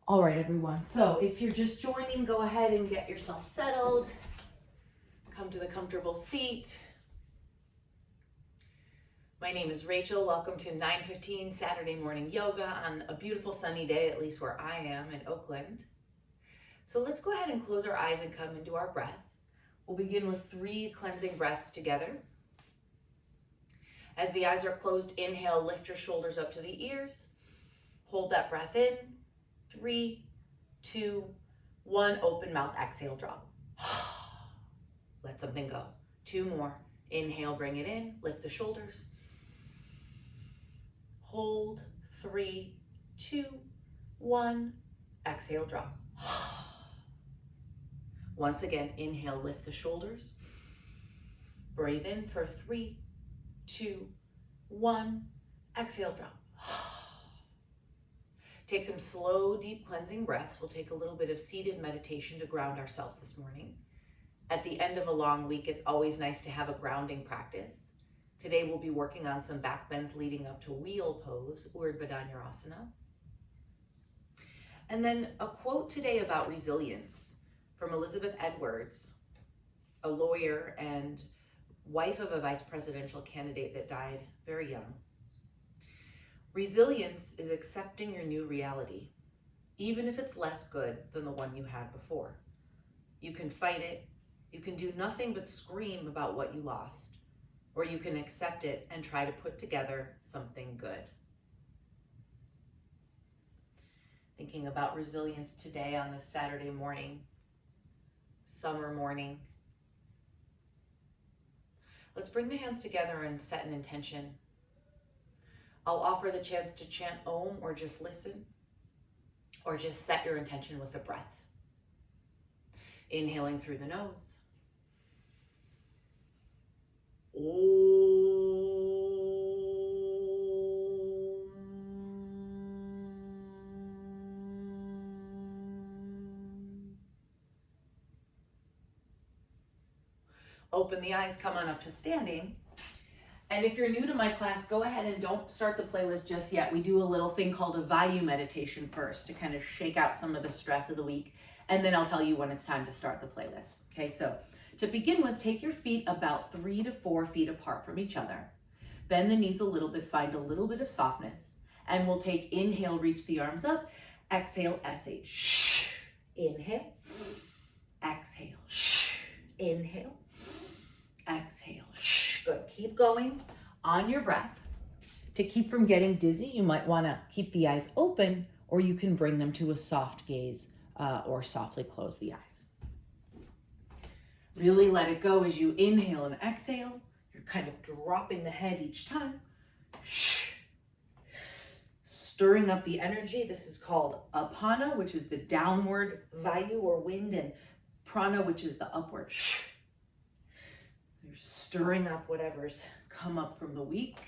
All right, everyone. So if you're just joining, go ahead and get yourself settled. Come to the comfortable seat. My name is Rachel. Welcome to 9:15 Saturday morning yoga on a beautiful sunny day, at least where I am in Oakland. So let's go ahead and close our eyes and come into our breath. We'll begin with 3 cleansing breaths together. As the eyes are closed, inhale, lift your shoulders up to the ears. Hold that breath in. 3, 2, 1, open mouth, exhale, drop. Let something go. 2 more. Inhale, bring it in, lift the shoulders. Hold, 3, 2, 1, exhale, drop. Once again, inhale, lift the shoulders. Breathe in for 3, 2, 1, exhale, drop. Take some slow, deep cleansing breaths. We'll take a little bit of seated meditation to ground ourselves this morning. At the end of a long week, it's always nice to have a grounding practice. Today, we'll be working on some back bends leading up to wheel pose, Urdhva Dhanurasana. And then a quote today about resilience from Elizabeth Edwards, a lawyer and wife of a vice presidential candidate that died very young. Resilience is accepting your new reality, even if it's less good than the one you had before. You can fight it, you can do nothing but scream about what you lost, or you can accept it and try to put together something good. Thinking about resilience today on this Saturday morning, summer morning. Let's bring the hands together and set an intention. I'll offer the chance to chant Om or just listen, or just set your intention with a breath. Inhaling through the nose. Om. Open the eyes, come on up to standing. And if you're new to my class, go ahead and don't start the playlist just yet. We do a little thing called a Vayu meditation first to kind of shake out some of the stress of the week. And then I'll tell you when it's time to start the playlist. Okay, so to begin with, take your feet about 3 to 4 feet apart from each other. Bend the knees a little bit, find a little bit of softness. And we'll take inhale, reach the arms up. Exhale, SH. Inhale. Exhale. Inhale. Exhale. Good. Keep going on your breath. To keep from getting dizzy, you might want to keep the eyes open, or you can bring them to a soft gaze or softly close the eyes. Really let it go as you inhale and exhale. You're kind of dropping the head each time. Stirring up the energy. This is called apana, which is the downward vayu or wind, and prana, which is the upward. You're stirring up whatever's come up from the week.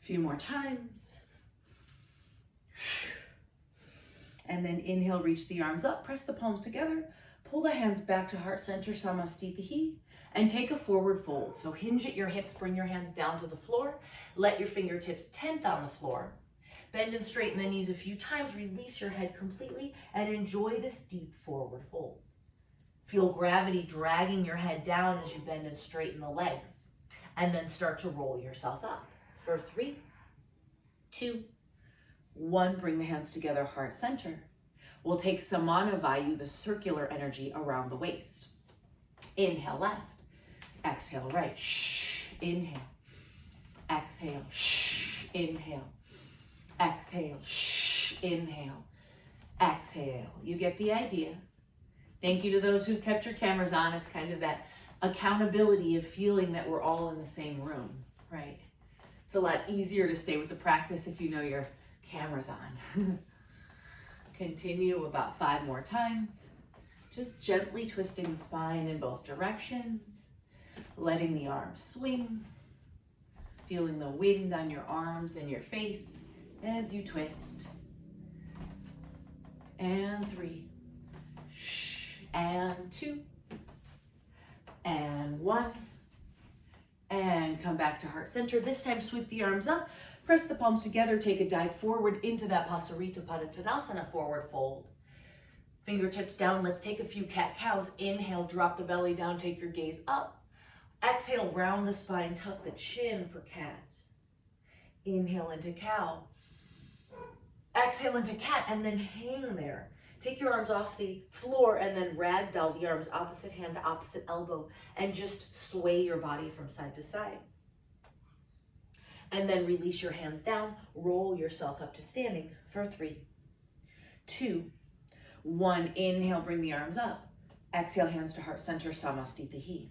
A few more times. And then inhale, reach the arms up, press the palms together, pull the hands back to heart center, Samastitihi, and take a forward fold. So hinge at your hips, bring your hands down to the floor, let your fingertips tent on the floor. Bend and straighten the knees a few times, release your head completely, and enjoy this deep forward fold. Feel gravity dragging your head down as you bend and straighten the legs, and then start to roll yourself up. For 3, 2, 1, bring the hands together, heart center. We'll take Samana Vayu, the circular energy around the waist. Inhale left, exhale right, inhale, exhale, inhale. Exhale, inhale, exhale. You get the idea. Thank you to those who've kept your cameras on. It's kind of that accountability of feeling that we're all in the same room, right? It's a lot easier to stay with the practice if you know your camera's on. Continue about 5 more times. Just gently twisting the spine in both directions, letting the arms swing, feeling the wind on your arms and your face as you twist. And 3, and 2, and 1. back to heart center. This time, sweep the arms up, press the palms together, take a dive forward into that Pasarita Padottanasana, forward fold. Fingertips down, let's take a few cat-cows. Inhale, drop the belly down, take your gaze up. Exhale, round the spine, tuck the chin for cat. Inhale into cow. Exhale into cat, and then hang there. Take your arms off the floor and then ragdoll the arms opposite hand to opposite elbow and just sway your body from side to side. And then release your hands down, roll yourself up to standing for 3, 2, 1. Inhale, bring the arms up. Exhale, hands to heart center, Samastitihi.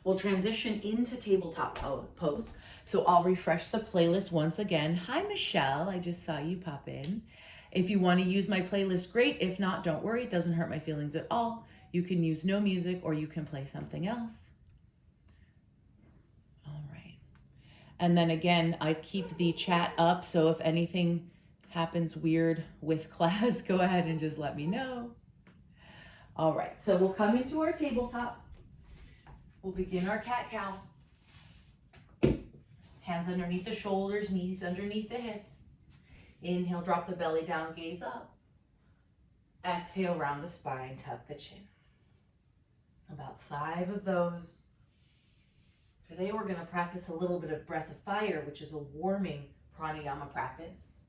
We'll transition into tabletop pose. So I'll refresh the playlist once again. Hi, Michelle. I just saw you pop in. If you want to use my playlist, great. If not, don't worry. It doesn't hurt my feelings at all. You can use no music or you can play something else. All right. And then again, I keep the chat up. So if anything happens weird with class, go ahead and just let me know. All right. So we'll come into our tabletop. We'll begin our cat-cow. Hands underneath the shoulders, knees underneath the hips. Inhale, drop the belly down, gaze up. Exhale, round the spine, tuck the chin. About 5 of those. Today we're going to practice a little bit of breath of fire, which is a warming pranayama practice.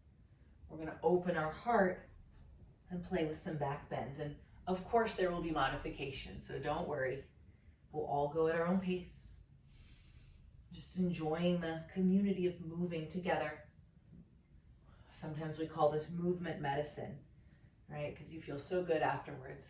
We're going to open our heart and play with some back bends. And of course there will be modifications, so don't worry. We'll all go at our own pace. Just enjoying the community of moving together. Sometimes we call this movement medicine, right? Because you feel so good afterwards.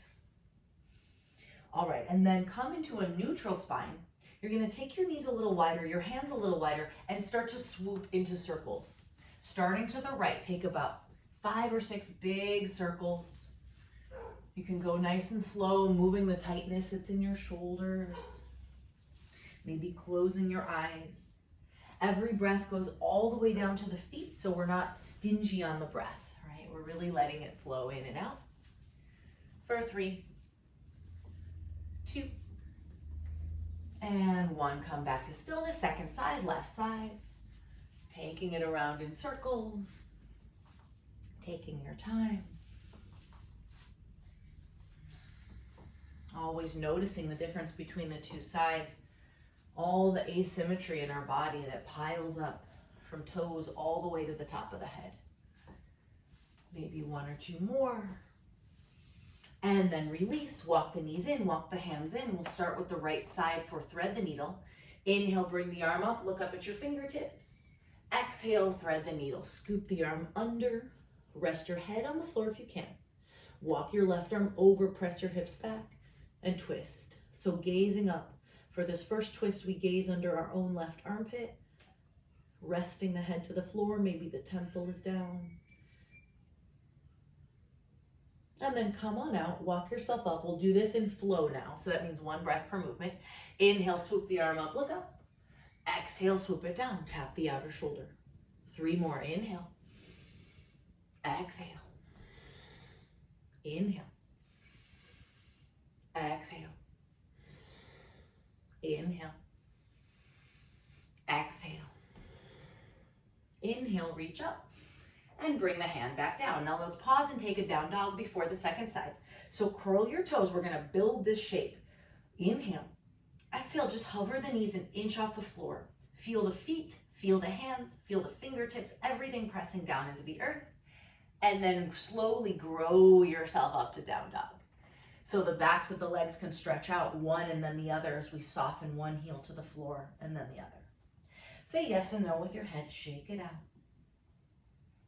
All right, and then come into a neutral spine. You're going to take your knees a little wider, your hands a little wider, and start to swoop into circles. Starting to the right, take about 5 or 6 big circles. You can go nice and slow, moving the tightness that's in your shoulders. Maybe closing your eyes. Every breath goes all the way down to the feet, so we're not stingy on the breath, right? We're really letting it flow in and out. For 3, 2, and 1. Come back to stillness. Second side, left side. Taking it around in circles. Taking your time. Always noticing the difference between the 2 sides. All the asymmetry in our body that piles up from toes all the way to the top of the head. Maybe 1 or 2 more. And then release, walk the knees in, walk the hands in. We'll start with the right side for thread the needle. Inhale, bring the arm up, look up at your fingertips. Exhale, thread the needle, scoop the arm under, rest your head on the floor if you can. Walk your left arm over, press your hips back, and twist. So gazing up. For this first twist, we gaze under our own left armpit, resting the head to the floor. Maybe the temple is down. And then come on out, walk yourself up. We'll do this in flow now. So that means 1 breath per movement. Inhale, swoop the arm up, look up. Exhale, swoop it down, tap the outer shoulder. 3 more, inhale. Exhale. Inhale. Exhale. Inhale. Exhale. Inhale, reach up and bring the hand back down. Now let's pause and take a down dog before the second side. So curl your toes. We're going to build this shape. Inhale. Exhale, just hover the knees an inch off the floor. Feel the feet, feel the hands, feel the fingertips, everything pressing down into the earth. And then slowly grow yourself up to down dog. So the backs of the legs can stretch out, one and then the other, as we soften one heel to the floor and then the other. Say yes and no with your head, shake it out.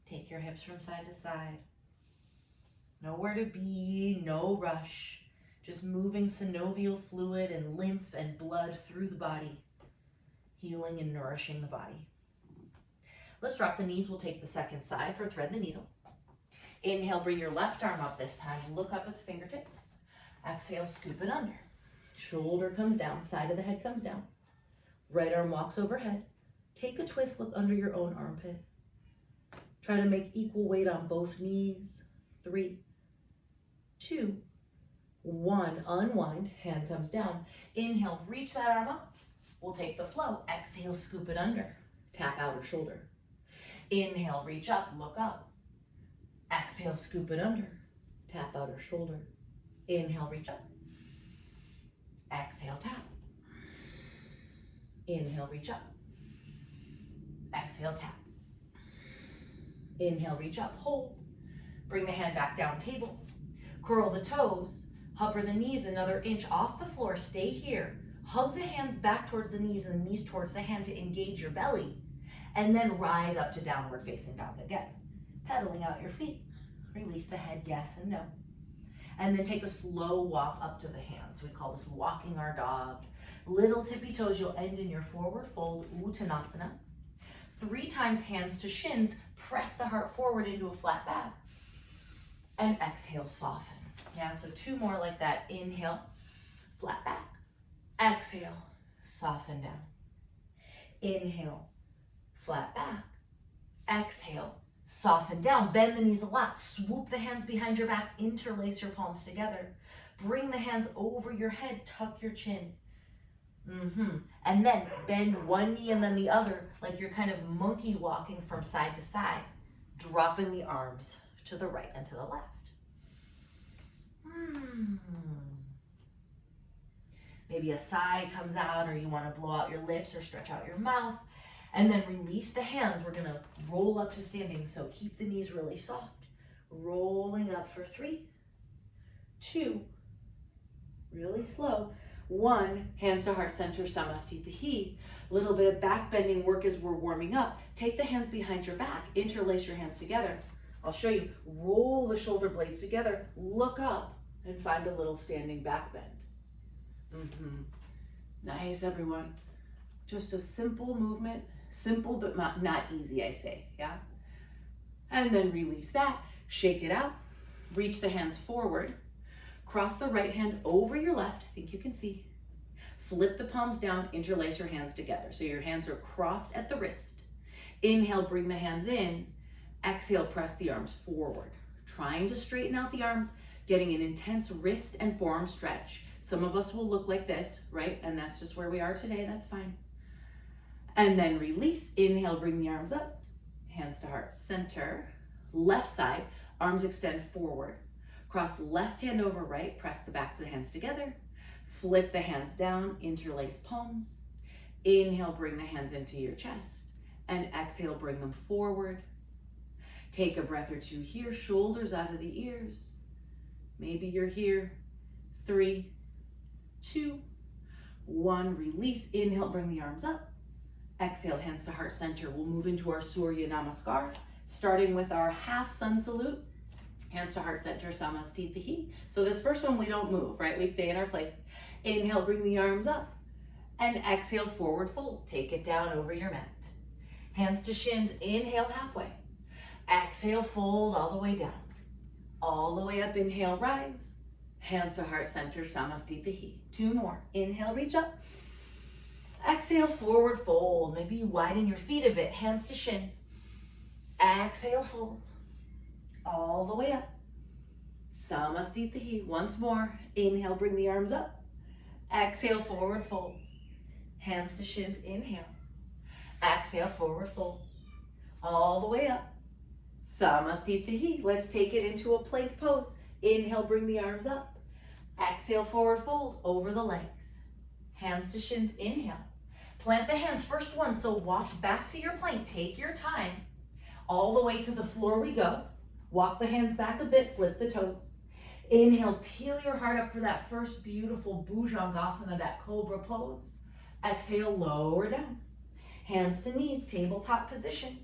Take your hips from side to side. Nowhere to be, no rush. Just moving synovial fluid and lymph and blood through the body, healing and nourishing the body. Let's drop the knees. We'll take the second side for thread the needle. Inhale, bring your left arm up this time. Look up at the fingertips. Exhale, scoop it under. Shoulder comes down, side of the head comes down. Right arm walks overhead. Take a twist, look under your own armpit. Try to make equal weight on both knees. 3, 2, 1. Unwind, hand comes down. Inhale, reach that arm up. We'll take the flow. Exhale, scoop it under. Tap outer shoulder. Inhale, reach up, look up. Exhale, scoop it under. Tap outer shoulder. Inhale, reach up. Exhale, tap. Inhale, reach up. Exhale, tap. Inhale, reach up, hold. Bring the hand back down, table. Curl the toes. Hover the knees another inch off the floor. Stay here. Hug the hands back towards the knees and the knees towards the hand to engage your belly. And then rise up to downward facing dog again. Pedaling out your feet. Release the head, yes and no. And then take a slow walk up to the hands. We call this walking our dog. Little tippy toes, you'll end in your forward fold, Uttanasana. 3 times hands to shins, press the heart forward into a flat back. And exhale, soften. Yeah, so 2 more like that. Inhale, flat back. Exhale, soften down. Inhale, flat back. Exhale, soften down. Bend the knees a lot. Swoop the hands behind your back. Interlace your palms together. Bring the hands over your head. Tuck your chin. And then bend one knee and then the other, like you're kind of monkey walking from side to side. Dropping the arms to the right and to the left. Maybe a sigh comes out, or you want to blow out your lips or stretch out your mouth. And then release the hands. We're going to roll up to standing, so keep the knees really soft. Rolling up for 3, 2, really slow. 1, hands to heart center, Samastitihi. Little bit of back bending work as we're warming up. Take the hands behind your back, interlace your hands together. I'll show you. Roll the shoulder blades together, look up, and find a little standing back bend. Nice, everyone. Just a simple movement, simple but not easy, I say, yeah? And then release that, shake it out, reach the hands forward, cross the right hand over your left, I think you can see. Flip the palms down, interlace your hands together. So your hands are crossed at the wrist. Inhale, bring the hands in. Exhale, press the arms forward. Trying to straighten out the arms, getting an intense wrist and forearm stretch. Some of us will look like this, right? And that's just where we are today, that's fine. And then release. Inhale, bring the arms up. Hands to heart center. Left side, arms extend forward. Cross left hand over right, press the backs of the hands together. Flip the hands down, interlace palms. Inhale, bring the hands into your chest. And exhale, bring them forward. Take a breath or 2 here, shoulders out of the ears. Maybe you're here. 3, 2, 1, release. Inhale, bring the arms up. Exhale, hands to heart center. We'll move into our Surya Namaskar, starting with our half sun salute. Hands to heart center, Samastitihi. So this first one, we don't move, right? We stay in our place. Inhale, bring the arms up. And exhale, forward fold. Take it down over your mat. Hands to shins, inhale halfway. Exhale, fold all the way down. All the way up, inhale, rise. Hands to heart center, Samastitihi. 2 more. Inhale, reach up. Exhale, forward fold. Maybe you widen your feet a bit. Hands to shins. Exhale, fold. All the way up. Samastitihi. Once more. Inhale, bring the arms up. Exhale, forward fold. Hands to shins. Inhale. Exhale, forward fold. All the way up. Samastitihi. Let's take it into a plank pose. Inhale, bring the arms up. Exhale, forward fold over the legs. Hands to shins. Inhale. Plant the hands, first one, so walk back to your plank. Take your time. All the way to the floor we go. Walk the hands back a bit, flip the toes. Inhale, peel your heart up for that first beautiful Bhujangasana, that cobra pose. Exhale, lower down. Hands to knees, tabletop position.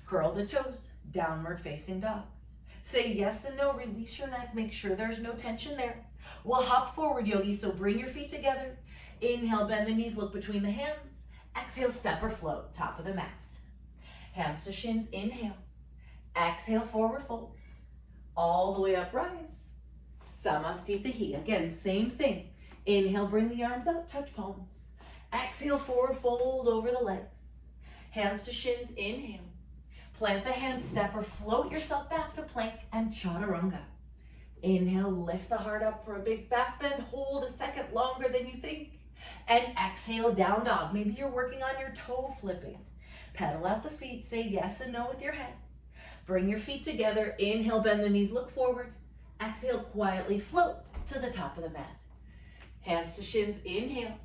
Curl the toes, downward facing dog. Say yes and no, release your neck, make sure there's no tension there. We'll hop forward, yogis, so bring your feet together. Inhale, bend the knees, look between the hands. Exhale, step or float, top of the mat. Hands to shins, inhale. Exhale, forward fold. All the way up, rise. Samastitihi. Again, same thing. Inhale, bring the arms up, touch palms. Exhale, forward fold over the legs. Hands to shins, inhale. Plant the hands, step or float yourself back to plank and chaturanga. Inhale, lift the heart up for a big back bend. Hold a second longer than you think. And exhale, down dog. Maybe you're working on your toe flipping. Pedal out the feet, say yes and no with your head. Bring your feet together, inhale, bend the knees, look forward. Exhale, quietly float to the top of the mat. Hands to shins, inhale.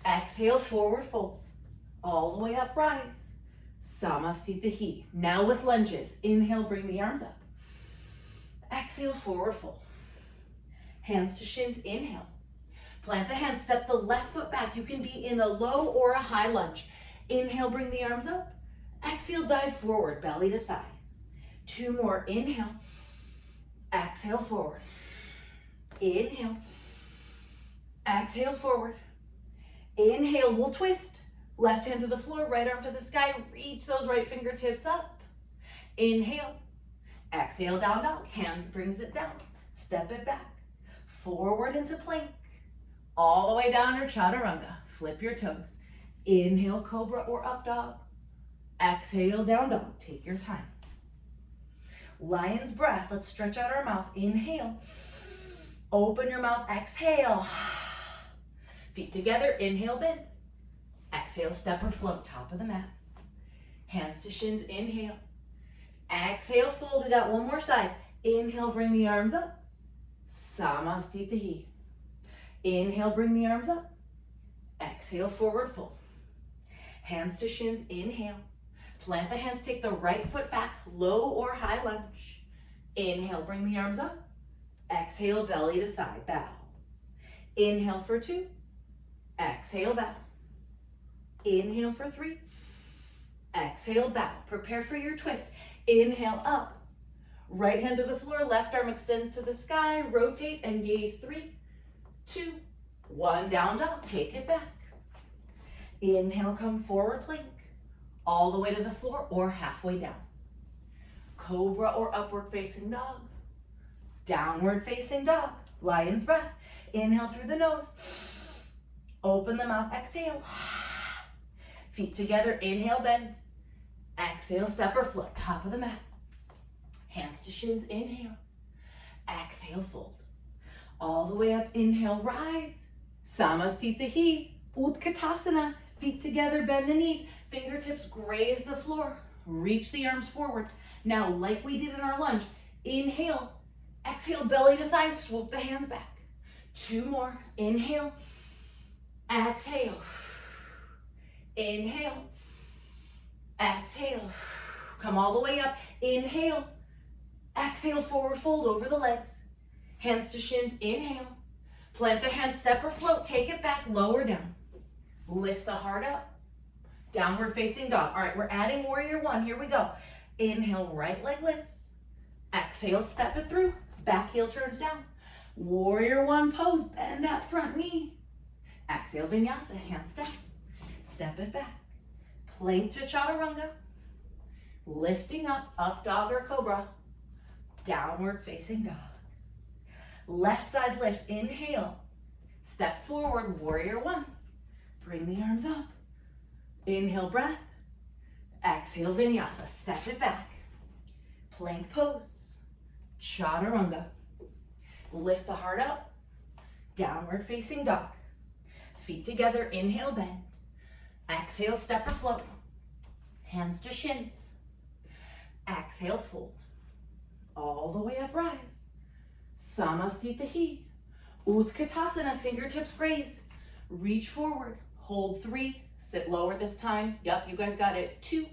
Exhale, forward fold. All the way up, rise. Samasthita. Now with lunges, inhale, bring the arms up. Exhale, forward fold. Hands to shins, inhale. Plant the hands, step the left foot back. You can be in a low or a high lunge. Inhale, bring the arms up. Exhale, dive forward, belly to thigh. 2 more, inhale. Exhale, forward. Inhale. Exhale, forward. Inhale, we'll twist. Left hand to the floor, right arm to the sky. Reach those right fingertips up. Inhale. Exhale, down dog. Hand brings it down. Step it back. Forward into plank. All the way down or chaturanga. Flip your toes. Inhale, cobra or up dog. Exhale, down dog. Take your time. Lion's breath. Let's stretch out our mouth. Inhale. Open your mouth. Exhale. Feet together. Inhale, bend. Exhale, step or float. Top of the mat. Hands to shins. Inhale. Exhale, fold. We got one more side. Inhale, bring the arms up. Samasthita. Inhale, bring the arms up. Exhale, forward fold. Hands to shins, inhale. Plant the hands, take the right foot back, low or high lunge. Inhale, bring the arms up. Exhale, belly to thigh, bow. Inhale for 2. Exhale, bow. Inhale for 3. Exhale, bow. Prepare for your twist. Inhale, up. Right hand to the floor, left arm extend to the sky. Rotate and gaze. 3, 2, 1, down dog. Take it back. Inhale, come forward plank. All the way to the floor or halfway down. Cobra or upward facing dog. Downward facing dog. Lion's breath. Inhale through the nose. Open the mouth, exhale. Feet together, inhale, bend. Exhale, step or float, top of the mat. Hands to shins, inhale. Exhale, fold. All the way up, inhale, rise. Samasthita. Utkatasana. Feet together, bend the knees. Fingertips graze the floor. Reach the arms forward. Now, like we did in our lunge, inhale. Exhale, belly to thigh, swoop the hands back. 2 more. Inhale. Exhale. Inhale. Exhale. Come all the way up. Inhale. Exhale, forward fold over the legs. Hands to shins, inhale. Plant the hands, step or float, take it back, lower down. Lift the heart up. Downward facing dog. All right, we're adding warrior 1. Here we go. Inhale, right leg lifts. Exhale, step it through. Back heel turns down. Warrior 1 pose, bend that front knee. Exhale, vinyasa, hands down. Step it back. Plank to chaturanga. Lifting up dog or cobra. Downward facing dog. Left side lifts, inhale. Step forward, warrior 1. Bring the arms up. Inhale, breath. Exhale, vinyasa, step it back. Plank pose. Chaturanga. Lift the heart up. Downward facing dog. Feet together, inhale, bend. Exhale, step or float. Hands to shins. Exhale, fold. All the way up, rise. Samasthita. Utkatasana, fingertips graze. Reach forward, hold 3, sit lower this time. Yep, you guys got it. 2,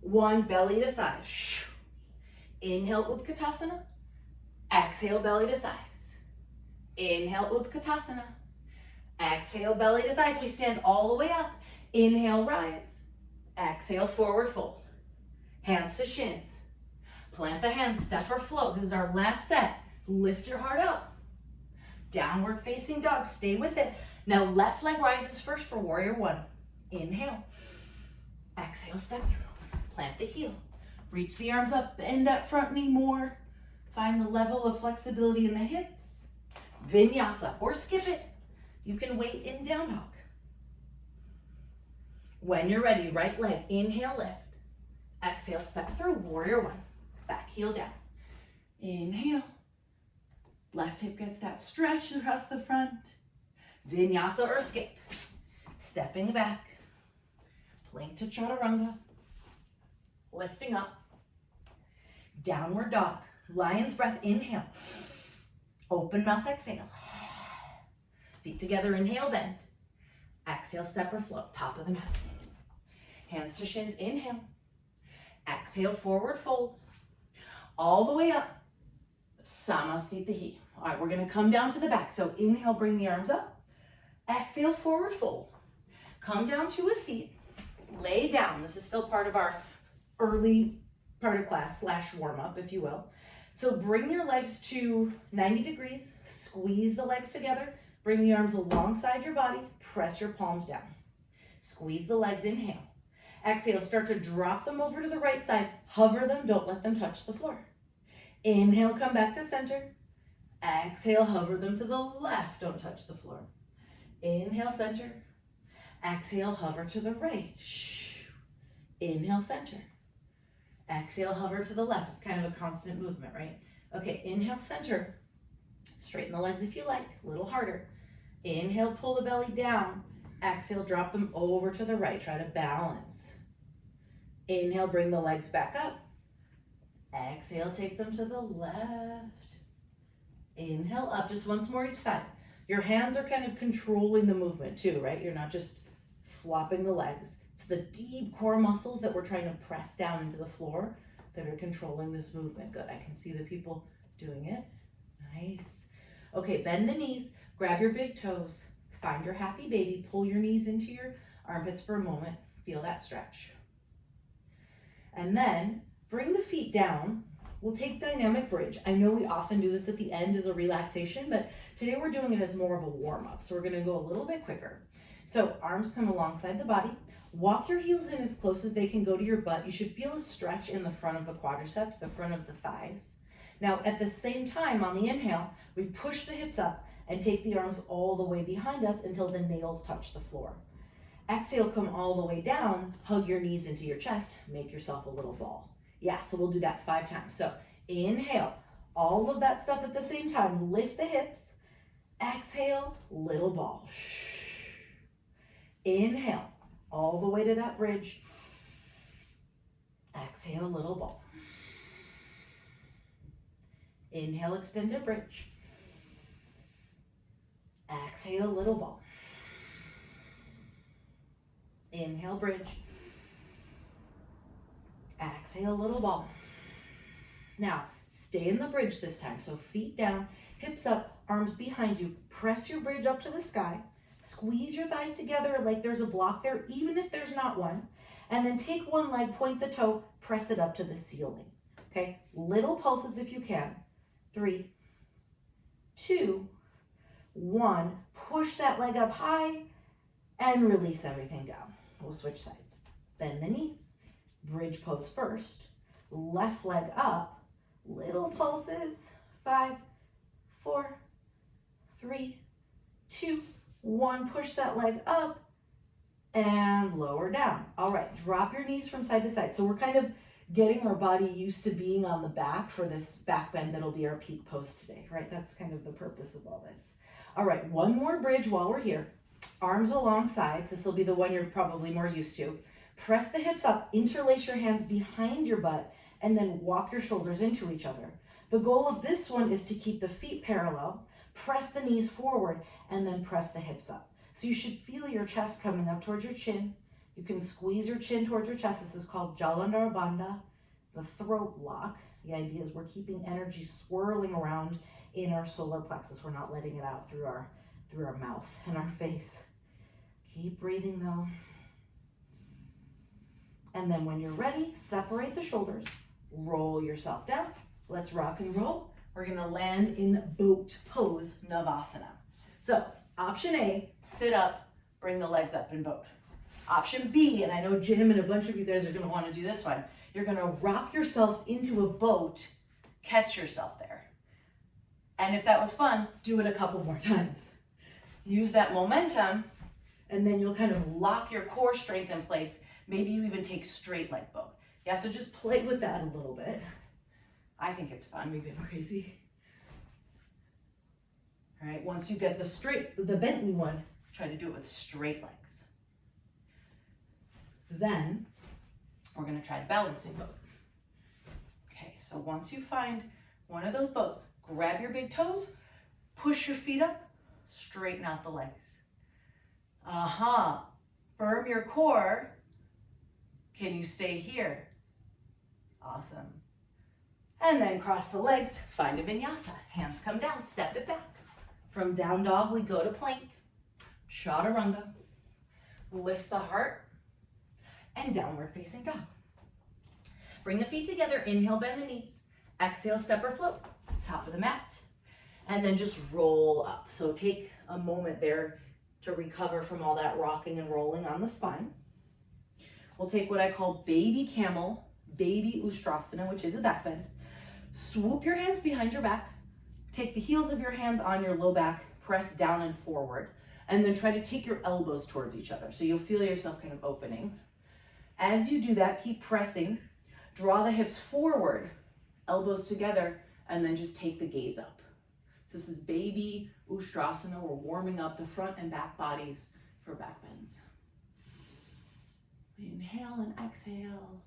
1, belly to thighs. Inhale, Utkatasana. Exhale, belly to thighs. Inhale, Utkatasana. Exhale, belly to thighs. We stand all the way up. Inhale, rise. Exhale, forward fold. Hands to shins. Plant the hands, step or float. This is our last set. Lift your heart up. Downward facing dog, stay with it. Now left leg rises first for warrior 1. Inhale. Exhale, step through. Plant the heel. Reach the arms up, bend that front knee more. Find the level of flexibility in the hips. Vinyasa, or skip it. You can wait in down dog. When you're ready, right leg, inhale, lift. Exhale, step through, warrior 1. Back heel down. Inhale. Left hip gets that stretch across the front. Vinyasa or skip. Stepping back. Plank to chaturanga. Lifting up. Downward dog. Lion's breath, inhale. Open mouth, exhale. Feet together, inhale, bend. Exhale, step or float, top of the mat. Hands to shins, inhale. Exhale, forward fold. All the way up. Samastitihi. All right, we're gonna come down to the back. So inhale, bring the arms up. Exhale, forward fold. Come down to a seat. Lay down. This is still part of our early part of class / warm up, if you will. So bring your legs to 90 degrees. Squeeze the legs together. Bring the arms alongside your body. Press your palms down. Squeeze the legs, inhale. Exhale, start to drop them over to the right side. Hover them, don't let them touch the floor. Inhale, come back to center. Exhale, hover them to the left, don't touch the floor. Inhale, center. Exhale, hover to the right. Inhale, center. Exhale, hover to the left. It's kind of a constant movement, right? Okay, inhale, center. Straighten the legs if you like, a little harder. Inhale, pull the belly down. Exhale, drop them over to the right. Try to balance. Inhale, bring the legs back up. Exhale, take them to the left. Inhale, up, just once more each side. Your hands are kind of controlling the movement too, right? You're not just flopping the legs. It's the deep core muscles that we're trying to press down into the floor that are controlling this movement. Good, I can see the people doing it. Nice. Okay, bend the knees, grab your big toes, find your happy baby, pull your knees into your armpits for a moment, feel that stretch. And then bring the feet down. We'll take dynamic bridge. I know we often do this at the end as a relaxation, but today we're doing it as more of a warm-up. So we're gonna go a little bit quicker. So arms come alongside the body. Walk your heels in as close as they can go to your butt. You should feel a stretch in the front of the quadriceps, the front of the thighs. Now at the same time, on the inhale, we push the hips up and take the arms all the way behind us until the nails touch the floor. Exhale, come all the way down, hug your knees into your chest, make yourself a little ball. Yeah, so we'll do that 5 times. So inhale, all of that stuff at the same time. Lift the hips. Exhale, little ball. Inhale, all the way to that bridge. Exhale, little ball. Inhale, extended bridge. Exhale, little ball. Inhale, bridge. Exhale, little ball. Now, stay in the bridge this time. So feet down, hips up, arms behind you. Press your bridge up to the sky. Squeeze your thighs together like there's a block there, even if there's not one. And then take one leg, point the toe, press it up to the ceiling. Okay, little pulses if you can. 3, 2, 1. Push that leg up high and release everything down. We'll switch sides. Bend the knees. Bridge pose first. Left leg up. Little pulses. 5, 4, 3, 2, 1. Push that leg up and lower down. All right, drop your knees from side to side. So we're kind of getting our body used to being on the back for this back bend that'll be our peak pose today, right? That's kind of the purpose of all this. All right, one more bridge while we're here. Arms alongside. This will be the one you're probably more used to. Press the hips up, interlace your hands behind your butt, and then walk your shoulders into each other. The goal of this one is to keep the feet parallel, press the knees forward, and then press the hips up. So you should feel your chest coming up towards your chin. You can squeeze your chin towards your chest. This is called Jalandhara Bandha, the throat lock. The idea is we're keeping energy swirling around in our solar plexus. We're not letting it out through our mouth and our face. Keep breathing though. And then when you're ready, separate the shoulders, roll yourself down. Let's rock and roll. We're gonna land in boat pose, Navasana. So option A, sit up, bring the legs up in boat. Option B, and I know Jim and a bunch of you guys are gonna wanna do this one, you're gonna rock yourself into a boat, catch yourself there. And if that was fun, do it a couple more times. Use that momentum, and then you'll kind of lock your core strength in place. Maybe you even take straight leg boat. Yeah, so just play with that a little bit. I think it's fun, maybe I'm crazy. All right, once you get the bent knee one, try to do it with straight legs. Then we're gonna try the balancing boat. Okay, so once you find one of those boats, grab your big toes, push your feet up, straighten out the legs. Firm your core. Can you stay here? Awesome. And then cross the legs, find a vinyasa. Hands come down, step it back. From down dog, we go to plank, chaturanga, lift the heart, and downward facing dog. Bring the feet together, inhale, bend the knees. Exhale, step or float, top of the mat. And then just roll up. So take a moment there to recover from all that rocking and rolling on the spine. We'll take what I call baby camel, baby ustrasana, which is a back bend. Swoop your hands behind your back. Take the heels of your hands on your low back, press down and forward, and then try to take your elbows towards each other. So you'll feel yourself kind of opening. As you do that, keep pressing. Draw the hips forward, elbows together, and then just take the gaze up. So this is baby ustrasana. We're warming up the front and back bodies for back bends. Inhale and exhale.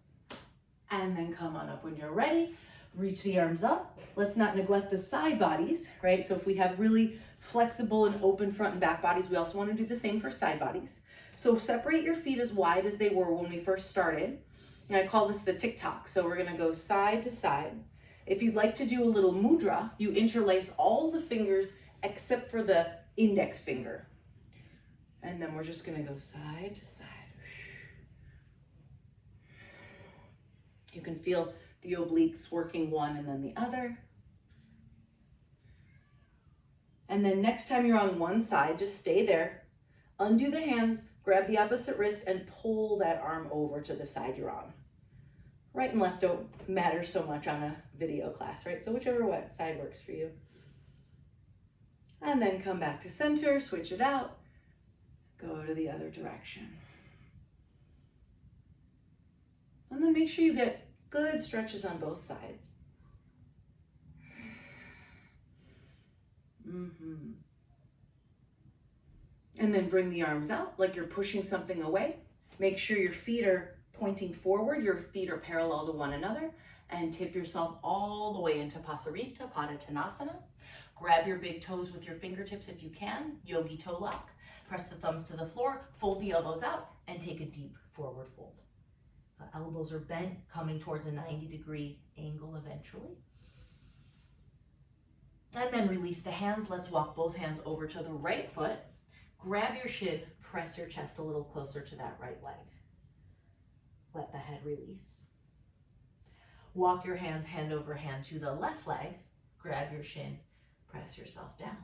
And then come on up when you're ready. Reach the arms up. Let's not neglect the side bodies, right? So if we have really flexible and open front and back bodies, we also want to do the same for side bodies. So separate your feet as wide as they were when we first started. And I call this the tick-tock. So we're going to go side to side. If you'd like to do a little mudra, you interlace all the fingers except for the index finger. And then we're just going to go side to side. You can feel the obliques working one and then the other. And then next time you're on one side, just stay there. Undo the hands, grab the opposite wrist, and pull that arm over to the side you're on. Right and left don't matter so much on a video class, right? So whichever side works for you. And then come back to center, switch it out, go to the other direction. And then make sure you get good stretches on both sides. And then bring the arms out like you're pushing something away. Make sure your feet are pointing forward, your feet are parallel to one another, and tip yourself all the way into Pasarita, Padottanasana. Grab your big toes with your fingertips if you can, yogi toe lock. Press the thumbs to the floor, fold the elbows out, and take a deep forward fold. Elbows are bent, coming towards a 90-degree angle eventually. And then release the hands. Let's walk both hands over to the right foot. Grab your shin, press your chest a little closer to that right leg. Let the head release. Walk your hands hand over hand to the left leg. Grab your shin, press yourself down.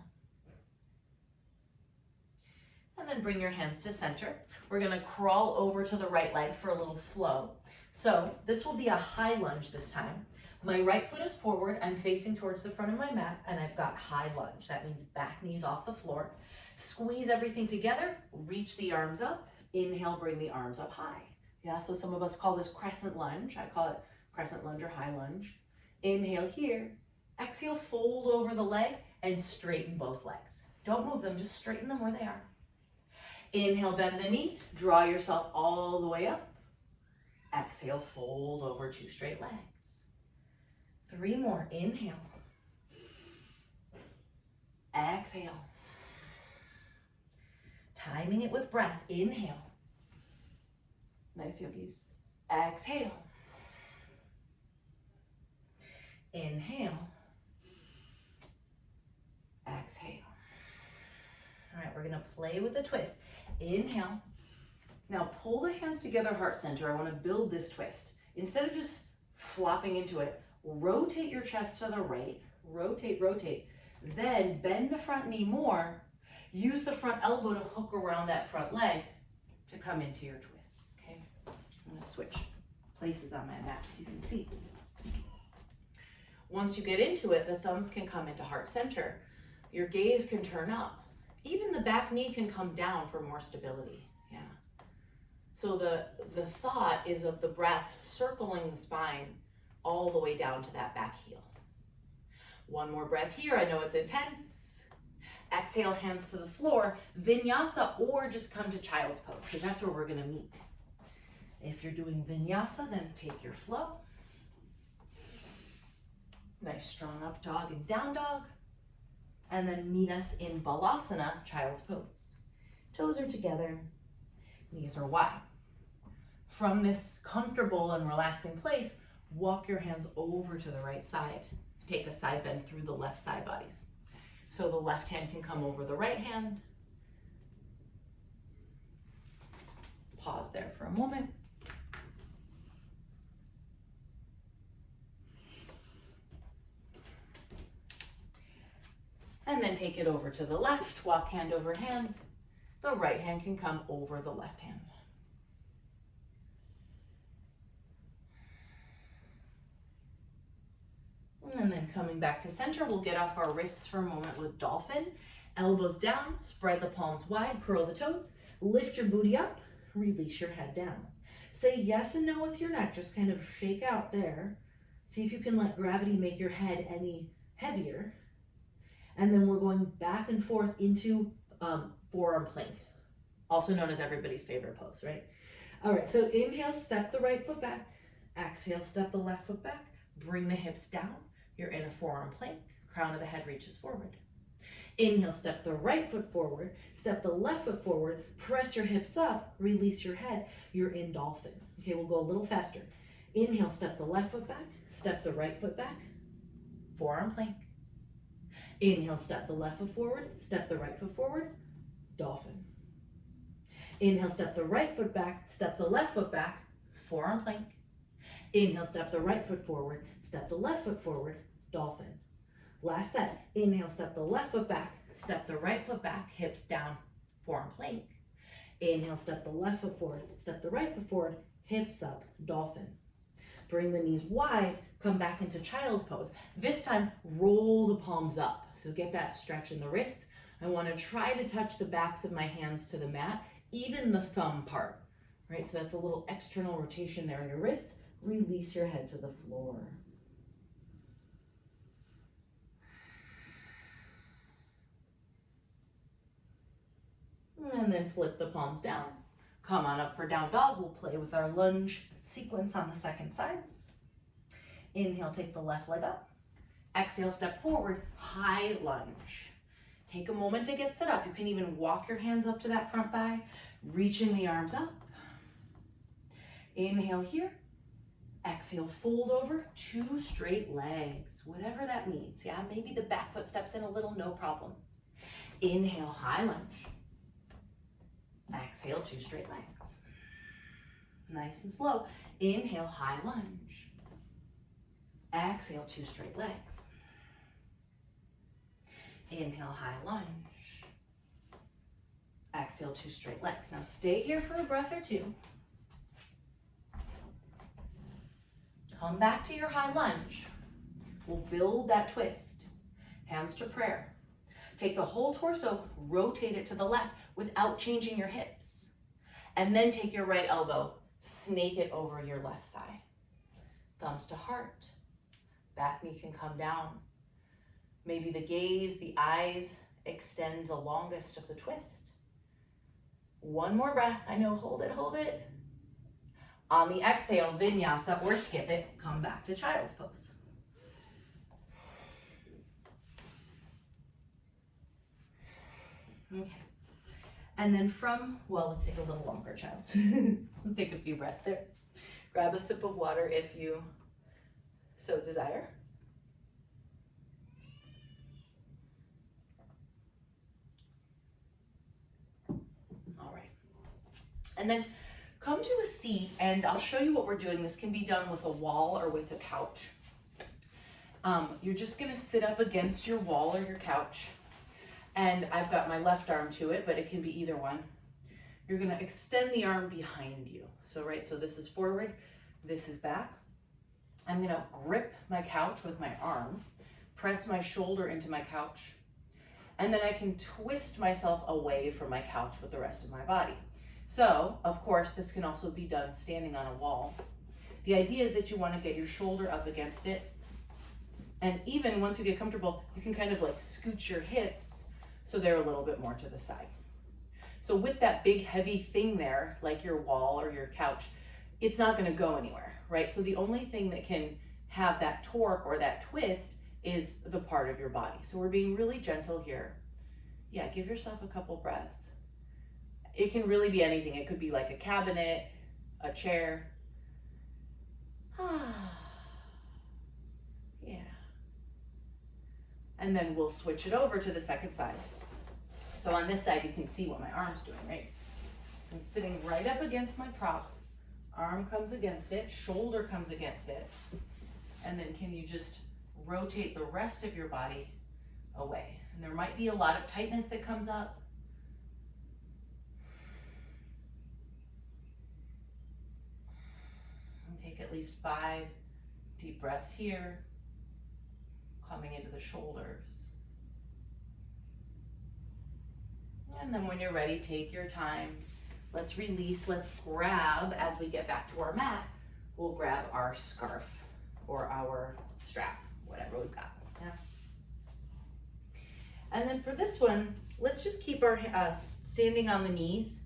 And then bring your hands to center. We're gonna crawl over to the right leg for a little flow. So this will be a high lunge this time. My right foot is forward, I'm facing towards the front of my mat, and I've got high lunge. That means back knees off the floor. Squeeze everything together, reach the arms up. Inhale, bring the arms up high. Yeah, so some of us call this crescent lunge. I call it crescent lunge or high lunge. Inhale here. Exhale, fold over the leg and straighten both legs. Don't move them, just straighten them where they are. Inhale, bend the knee, draw yourself all the way up. Exhale, fold over two straight legs. 3 more, inhale. Exhale. Timing it with breath, inhale. Nice, yogis. Exhale. Inhale. Exhale. All right, we're gonna play with a twist. Inhale. Now pull the hands together, heart center. I wanna build this twist. Instead of just flopping into it, rotate your chest to the right. Rotate, rotate. Then bend the front knee more. Use the front elbow to hook around that front leg to come into your twist, okay? I'm gonna switch places on my mat so you can see. Once you get into it, the thumbs can come into heart center. Your gaze can turn up. Even the back knee can come down for more stability, yeah. So the thought is of the breath circling the spine all the way down to that back heel. One more breath here, I know it's intense. Exhale, hands to the floor, vinyasa, or just come to child's pose, because that's where we're gonna meet. If you're doing vinyasa, then take your flow. Nice strong up dog and down dog. And then meet us in balasana, child's pose. Toes are together, knees are wide. From this comfortable and relaxing place, walk your hands over to the right side. Take a side bend through the left side bodies. So the left hand can come over the right hand. Pause there for a moment. And then take it over to the left, walk hand over hand. The right hand can come over the left hand. And then coming back to center, we'll get off our wrists for a moment with dolphin. Elbows down, spread the palms wide, curl the toes, lift your booty up, release your head down. Say yes and no with your neck, just kind of shake out there. See if you can let gravity make your head any heavier. And then we're going back and forth into forearm plank, also known as everybody's favorite pose, right? All right, so inhale, step the right foot back. Exhale, step the left foot back. Bring the hips down. You're in a forearm plank. Crown of the head reaches forward. Inhale, step the right foot forward. Step the left foot forward. Press your hips up. Release your head. You're in dolphin. Okay, we'll go a little faster. Inhale, step the left foot back. Step the right foot back. Forearm plank. Inhale, step the left foot forward. Step the right foot forward. Dolphin. Inhale, step the right foot back. Step the left foot back. Forearm plank. Inhale, step the right foot forward, step the left foot forward, dolphin. Last set. Inhale, step the left foot back, step the right foot back, hips down, forearm plank. Inhale, step the left foot forward, step the right foot forward, hips up, dolphin. Bring the knees wide, come back into child's pose. This time, roll the palms up. So get that stretch in the wrists. I want to try to touch the backs of my hands to the mat, even the thumb part, right? So that's a little external rotation there in your wrists. Release your head to the floor. And then flip the palms down. Come on up for down dog. We'll play with our lunge sequence on the second side. Inhale, take the left leg up. Exhale, step forward, high lunge. Take a moment to get set up. You can even walk your hands up to that front thigh, reaching the arms up. Inhale here. Exhale, fold over, two straight legs, whatever that means. Yeah, maybe the back foot steps in a little, no problem. Inhale, high lunge. Exhale, two straight legs. Nice and slow. Inhale, high lunge. Exhale, two straight legs. Inhale, high lunge. Exhale, two straight legs. Now stay here for a breath or two. Come back to your high lunge. We'll build that twist. Hands to prayer. Take the whole torso, rotate it to the left without changing your hips. And then take your right elbow, snake it over your left thigh. Thumbs to heart. Back knee can come down. Maybe the gaze, the eyes extend the longest of the twist. One more breath. I know, hold it, hold it. On the exhale, vinyasa or skip it, come back to child's pose. Okay. And then let's take a little longer, child's. Let's take a few breaths there. Grab a sip of water if you so desire. All right. And then come to a seat, and I'll show you what we're doing. This can be done with a wall or with a couch. You're just gonna sit up against your wall or your couch, and I've got my left arm to it, but it can be either one. You're gonna extend the arm behind you. So this is forward, this is back. I'm gonna grip my couch with my arm, press my shoulder into my couch, and then I can twist myself away from my couch with the rest of my body. So, of course, this can also be done standing on a wall. The idea is that you want to get your shoulder up against it. And even once you get comfortable, you can kind of like scooch your hips so they're a little bit more to the side. So with that big heavy thing there, like your wall or your couch, it's not going to go anywhere, right? So the only thing that can have that torque or that twist is the part of your body. So we're being really gentle here. Yeah, give yourself a couple breaths. It can really be anything. It could be like a cabinet, a chair. Yeah. And then we'll switch it over to the second side. So on this side, you can see what my arm's doing, right? I'm sitting right up against my prop. Arm comes against it, shoulder comes against it. And then can you just rotate the rest of your body away? And there might be a lot of tightness that comes up. And take at least 5 deep breaths here, coming into the shoulders. And then when you're ready, take your time. Let's release, let's grab, as we get back to our mat, we'll grab our scarf or our strap, whatever we've got. Yeah. And then for this one, let's just keep our standing on the knees.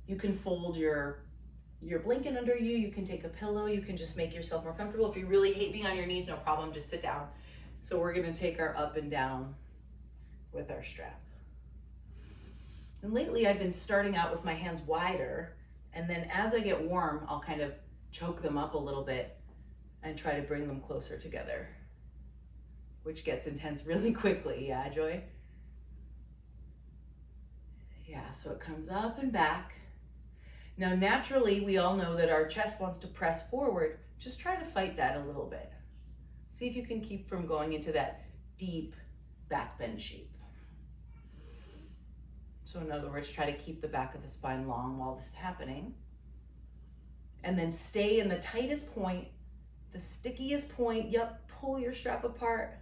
You can fold your blanket under you. You can take a pillow. You can just make yourself more comfortable. If you really hate being on your knees, no problem, just sit down. So we're gonna take our up and down with our strap. And lately I've been starting out with my hands wider, and then as I get warm, I'll kind of choke them up a little bit and try to bring them closer together, which gets intense really quickly. Yeah, Joy? Yeah, so it comes up and back. Now, naturally, we all know that our chest wants to press forward. Just try to fight that a little bit. See if you can keep from going into that deep back bend shape. So in other words, try to keep the back of the spine long while this is happening. And then stay in the tightest point, the stickiest point. Yep, pull your strap apart.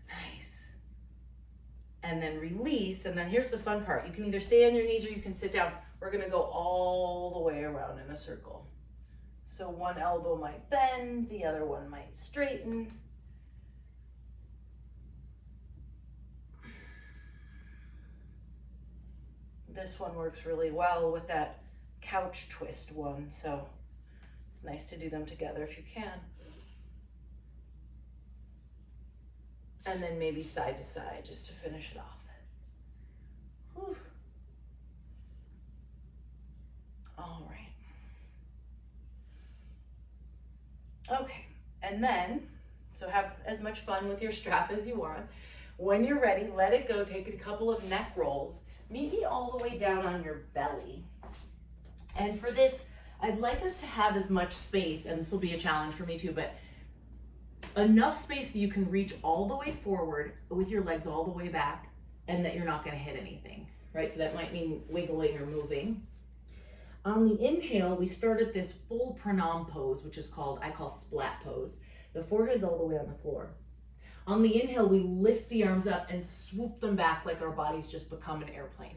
Nice. And then release. And then here's the fun part. You can either stay on your knees or you can sit down. We're gonna go all the way around in a circle. So one elbow might bend, the other one might straighten. This one works really well with that couch twist one, so it's nice to do them together if you can. And then maybe side to side just to finish it off. Whew. All right. Okay, and then, so have as much fun with your strap as you want. When you're ready, let it go. Take a couple of neck rolls. Meet me all the way down on your belly. And for this, I'd like us to have as much space, and this will be a challenge for me too, but enough space that you can reach all the way forward with your legs all the way back and that you're not gonna hit anything, right? So that might mean wiggling or moving. On the inhale, we start at this full pranam pose, which is I call splat pose. The forehead's all the way on the floor. On the inhale, we lift the arms up and swoop them back like our bodies just become an airplane.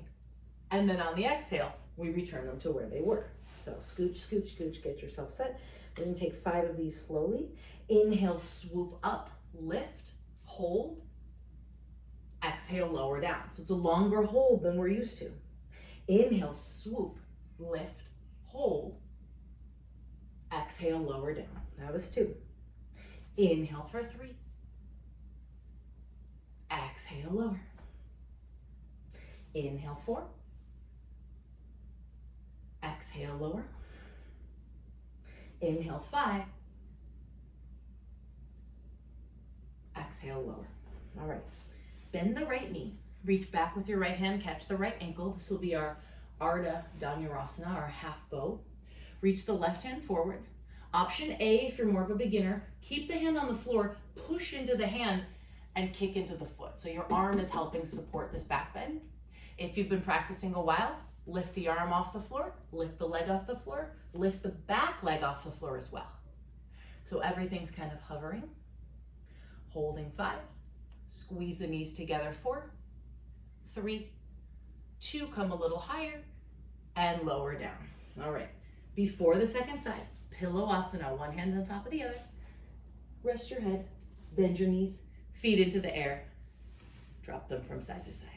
And then on the exhale, we return them to where they were. So scooch, scooch, scooch, get yourself set. We're gonna take 5 of these slowly. Inhale, swoop up, lift, hold. Exhale, lower down. So it's a longer hold than we're used to. Inhale, swoop, lift, hold. Exhale, lower down. That was 2. Inhale for 3. Exhale, lower. Inhale, 4. Exhale, lower. Inhale, 5. Exhale, lower. All right. Bend the right knee. Reach back with your right hand. Catch the right ankle. This will be our Ardha Dhanurasana, our half bow. Reach the left hand forward. Option A, if you're more of a beginner, keep the hand on the floor, push into the hand, and kick into the foot. So your arm is helping support this back bend. If you've been practicing a while, lift the arm off the floor, lift the leg off the floor, lift the back leg off the floor as well. So everything's kind of hovering. Holding 5, squeeze the knees together, 4, 3, 2, come a little higher, and lower down. All right, before the second side, pillow asana, one hand on top of the other. Rest your head, bend your knees, feet into the air. Drop them from side to side.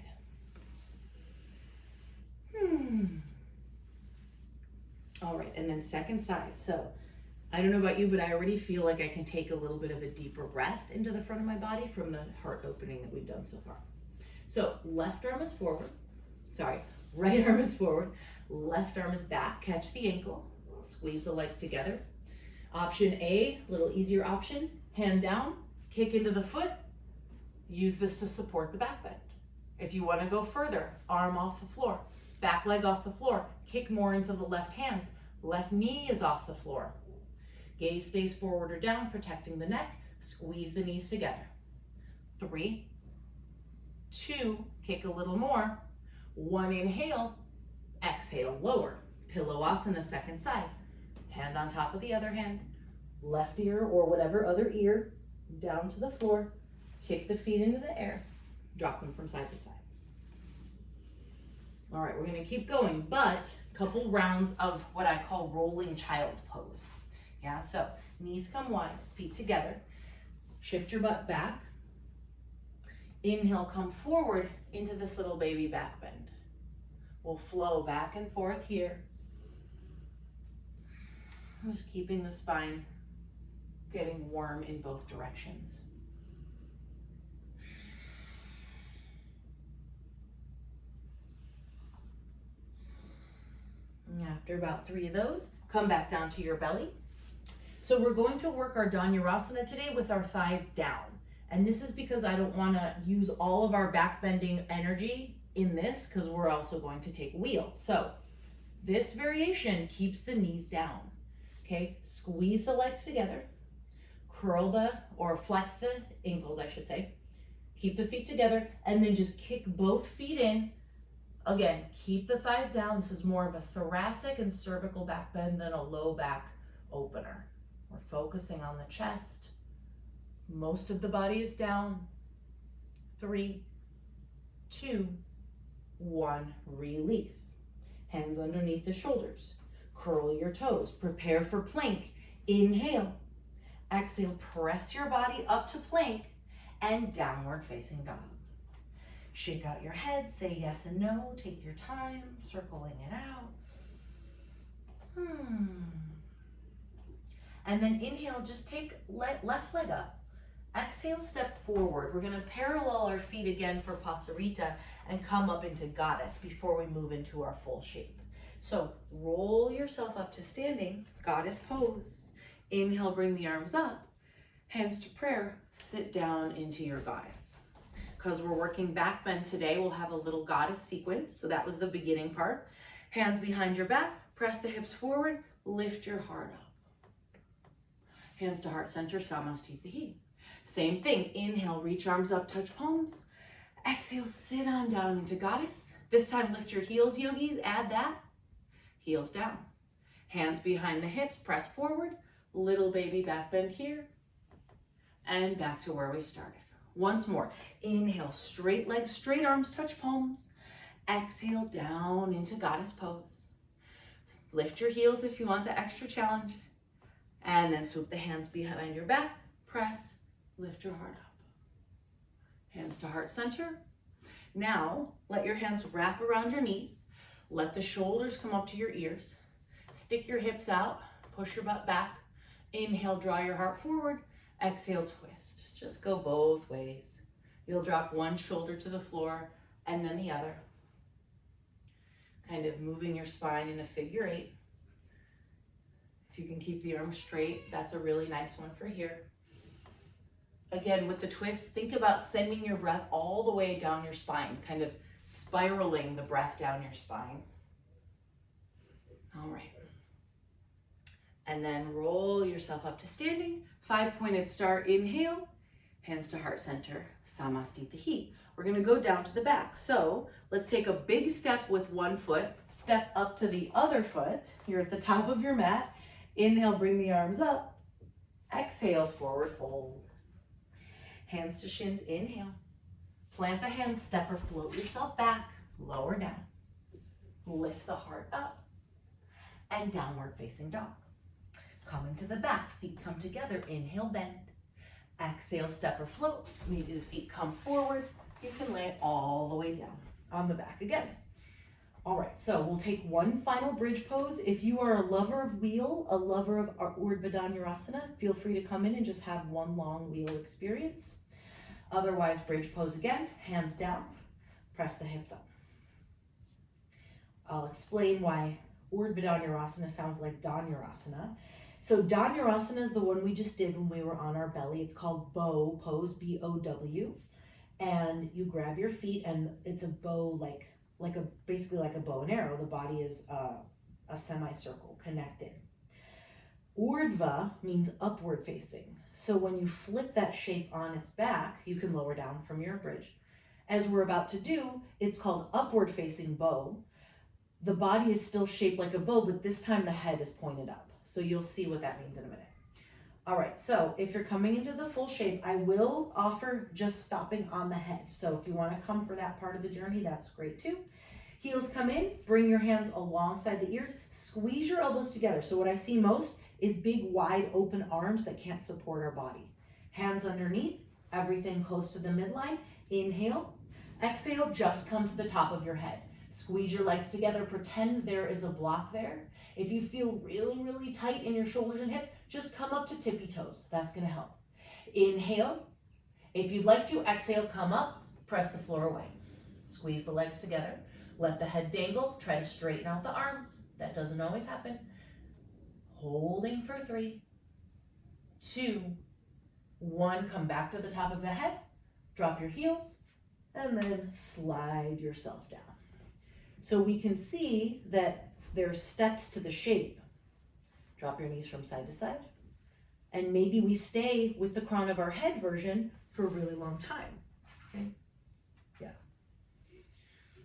All right, and then second side. So I don't know about you, but I already feel like I can take a little bit of a deeper breath into the front of my body from the heart opening that we've done so far. So left arm is forward, right arm is forward, left arm is back, catch the ankle, squeeze the legs together. Option A, little easier option, hand down, kick into the foot, use this to support the back bend. If you want to go further, arm off the floor, back leg off the floor, kick more into the left hand, left knee is off the floor. Gaze stays forward or down, protecting the neck, squeeze the knees together. 3, 2, kick a little more, 1 inhale, exhale, lower. Pillow-asana, second side. Hand on top of the other hand, left ear or whatever other ear, down to the floor, kick the feet into the air, drop them from side to side. All right, we're gonna keep going, but a couple rounds of what I call rolling child's pose. Yeah, so knees come wide, feet together, shift your butt back. Inhale, come forward into this little baby back bend. We'll flow back and forth here. Just keeping the spine getting warm in both directions. And after about 3 of those, come back down to your belly. So we're going to work our Dhanurasana today with our thighs down. And this is because I don't want to use all of our back bending energy in this because we're also going to take wheel. So this variation keeps the knees down. Okay, squeeze the legs together, curl or flex the ankles, I should say. Keep the feet together and then just kick both feet in. Again, keep the thighs down. This is more of a thoracic and cervical back bend than a low back opener. We're focusing on the chest. Most of the body is down. 3, 2, 1, release. Hands underneath the shoulders. Curl your toes. Prepare for plank. Inhale. Exhale, press your body up to plank and downward facing dog. Shake out your head, say yes and no, take your time, circling it out. And then inhale, just take left leg up. Exhale, step forward. We're gonna parallel our feet again for Pasarita and come up into Goddess before we move into our full shape. So roll yourself up to standing, Goddess pose. Inhale, bring the arms up, hands to prayer, sit down into your Goddess. Because we're working back bend today, we'll have a little Goddess sequence. So that was the beginning part. Hands behind your back, press the hips forward, lift your heart up. Hands to heart center, Samastitihi. Same thing, inhale, reach arms up, touch palms. Exhale, sit on down into Goddess. This time lift your heels, yogis, add that. Heels down. Hands behind the hips, press forward. Little baby back bend here. And back to where we started. Once more, inhale, straight legs, straight arms, touch palms. Exhale, down into Goddess pose. Lift your heels if you want the extra challenge. And then swoop the hands behind your back, press, lift your heart up. Hands to heart center. Now, let your hands wrap around your knees. Let the shoulders come up to your ears. Stick your hips out, push your butt back. Inhale, draw your heart forward. Exhale, twist. Just go both ways. You'll drop one shoulder to the floor and then the other. Kind of moving your spine in a figure 8. If you can keep the arms straight, that's a really nice one for here. Again, with the twist, think about sending your breath all the way down your spine, kind of spiraling the breath down your spine. All right. And then roll yourself up to standing. 5-pointed star, inhale. Hands to heart center, Samastitihi. We're gonna go down to the back. So let's take a big step with one foot, step up to the other foot. You're at the top of your mat. Inhale, bring the arms up. Exhale, forward fold. Hands to shins, inhale. Plant the hands, step or float yourself back, lower down. Lift the heart up and downward facing dog. Coming to the back, feet come together, inhale, bend. Exhale, step or float, maybe the feet come forward, you can lay it all the way down on the back again. All right, so we'll take one final bridge pose. If you are a lover of wheel, a lover of Urdhva Dhanurasana, feel free to come in and just have one long wheel experience. Otherwise, bridge pose again, hands down, press the hips up. I'll explain why Urdhva Dhanurasana sounds like Dhanurasana. So Dhanurasana is the one we just did when we were on our belly. It's called bow pose, B-O-W. And you grab your feet and it's a bow basically like a bow and arrow. The body is a semicircle connected. Urdhva means upward facing. So when you flip that shape on its back, you can lower down from your bridge. As we're about to do, it's called upward facing bow. The body is still shaped like a bow, but this time the head is pointed up. So you'll see what that means in a minute. All right, so if you're coming into the full shape, I will offer just stopping on the head. So if you want to come for that part of the journey, that's great too. Heels come in, bring your hands alongside the ears, squeeze your elbows together. So what I see most is big, wide open arms that can't support our body. Hands underneath, everything close to the midline. Inhale, exhale, just come to the top of your head. Squeeze your legs together, pretend there is a block there. If you feel really, really tight in your shoulders and hips, just come up to tippy toes. That's gonna help. Inhale. If you'd like to, exhale, come up, press the floor away. Squeeze the legs together. Let the head dangle. Try to straighten out the arms. That doesn't always happen. Holding for 3, 2, 1. Come back to the top of the head. Drop your heels and then slide yourself down. So we can see that there's steps to the shape. Drop your knees from side to side. And maybe we stay with the crown of our head version for a really long time. Okay? Yeah.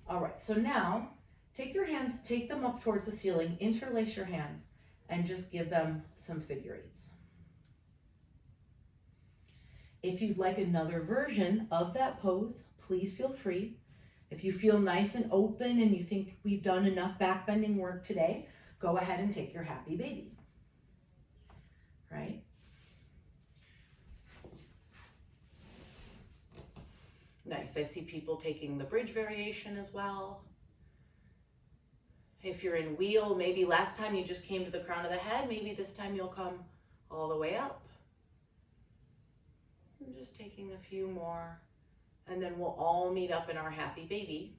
All right, so now take your hands, take them up towards the ceiling, interlace your hands, and just give them some figure eights. If you'd like another version of that pose, please feel free. If you feel nice and open and you think we've done enough back bending work today, go ahead and take your happy baby. Right? Nice. I see people taking the bridge variation as well. If you're in wheel, maybe last time you just came to the crown of the head, maybe this time you'll come all the way up. I'm just taking a few more. And then we'll all meet up in our happy baby.